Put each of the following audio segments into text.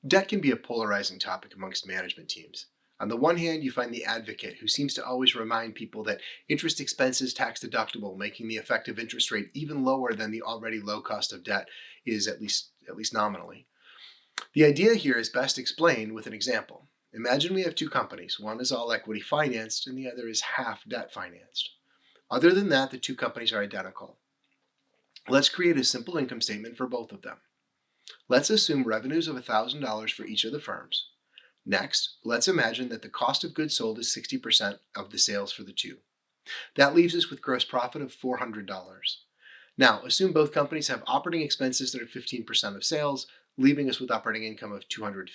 Debt can be a polarizing topic amongst management teams. On the one hand, you find the advocate who seems to always remind people that interest expense is tax deductible, making the effective interest rate even lower than the already low cost of debt is at least nominally. The idea here is best explained with an example. Imagine we have two companies. One is all equity financed and the other is half debt financed. Other than that, the two companies are identical. Let's create a simple income statement for both of them. Let's assume revenues of $1,000 for each of the firms. Next, let's imagine that the cost of goods sold is 60% of the sales for the two. That leaves us with gross profit of $400. Now, assume both companies have operating expenses that are 15% of sales, leaving us with operating income of $250.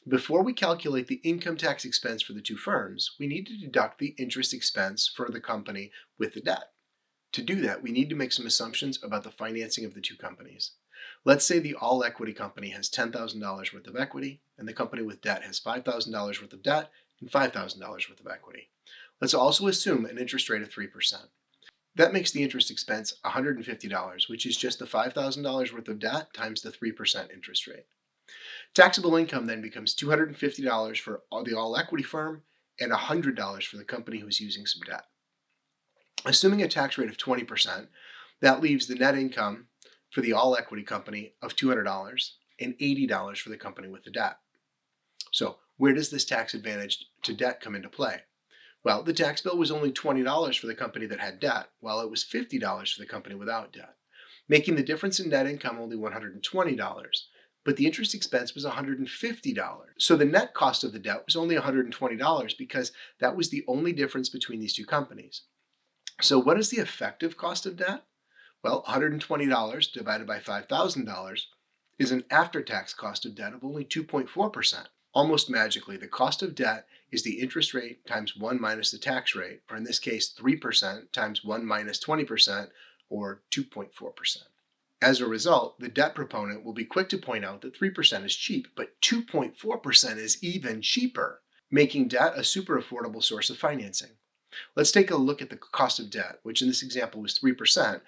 Before we calculate the income tax expense for the two firms, we need to deduct the interest expense for the company with the debt. To do that, we need to make some assumptions about the financing of the two companies. Let's say the all-equity company has $10,000 worth of equity, and the company with debt has $5,000 worth of debt and $5,000 worth of equity. Let's also assume an interest rate of 3%. That makes the interest expense $150, which is just the $5,000 worth of debt times the 3% interest rate. Taxable income then becomes $250 for the all-equity firm and $100 for the company who's using some debt. Assuming a tax rate of 20%, that leaves the net income for the all-equity company of $200 and $80 for the company with the debt. So where does this tax advantage to debt come into play? Well, the tax bill was only $20 for the company that had debt, while it was $50 for the company without debt, making the difference in net income only $120. But the interest expense was $150. So the net cost of the debt was only $120 because that was the only difference between these two companies. So what is the effective cost of debt? Well, $120 divided by $5,000 is an after-tax cost of debt of only 2.4%. Almost magically, the cost of debt is the interest rate times 1 minus the tax rate, or in this case, 3% times 1 minus 20%, or 2.4%. As a result, the debt proponent will be quick to point out that 3% is cheap, but 2.4% is even cheaper, making debt a super affordable source of financing. Let's take a look at the cost of debt, which in this example was 3%.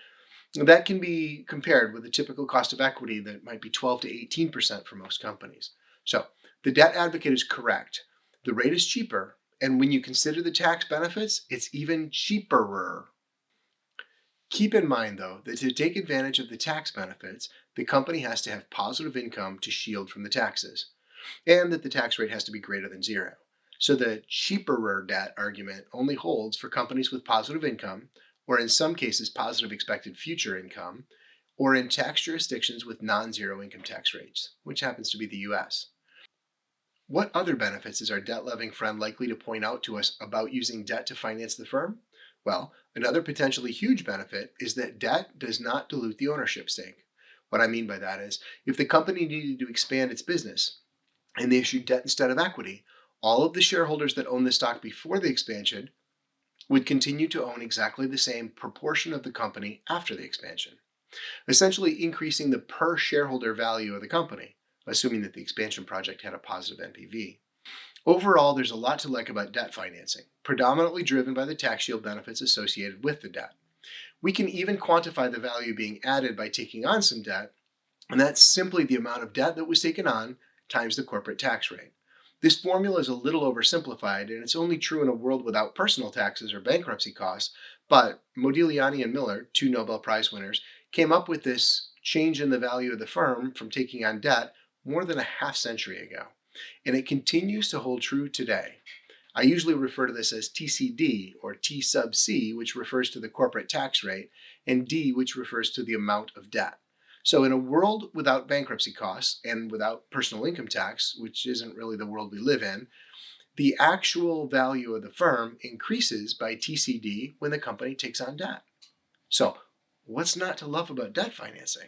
That can be compared with the typical cost of equity that might be 12 to 18% for most companies. So the debt advocate is correct. The rate is cheaper, and when you consider the tax benefits, it's even cheaper. Keep in mind, though, that to take advantage of the tax benefits, the company has to have positive income to shield from the taxes, and that the tax rate has to be greater than zero. So the cheaper debt argument only holds for companies with positive income, or in some cases positive expected future income, or in tax jurisdictions with non-zero income tax rates, which happens to be the US. What other benefits is our debt-loving friend likely to point out to us about using debt to finance the firm? Well, another potentially huge benefit is that debt does not dilute the ownership stake. What I mean by that is, if the company needed to expand its business and they issued debt instead of equity, all of the shareholders that owned the stock before the expansion would continue to own exactly the same proportion of the company after the expansion, essentially increasing the per shareholder value of the company, assuming that the expansion project had a positive NPV. Overall, there's a lot to like about debt financing, predominantly driven by the tax shield benefits associated with the debt. We can even quantify the value being added by taking on some debt, and that's simply the amount of debt that was taken on times the corporate tax rate. This formula is a little oversimplified, and it's only true in a world without personal taxes or bankruptcy costs, but Modigliani and Miller, two Nobel Prize winners, came up with this change in the value of the firm from taking on debt more than a half century ago, and it continues to hold true today. I usually refer to this as TCD, or T sub C, which refers to the corporate tax rate, and D, which refers to the amount of debt. So in a world without bankruptcy costs and without personal income tax, which isn't really the world we live in, the actual value of the firm increases by TCD when the company takes on debt. So what's not to love about debt financing?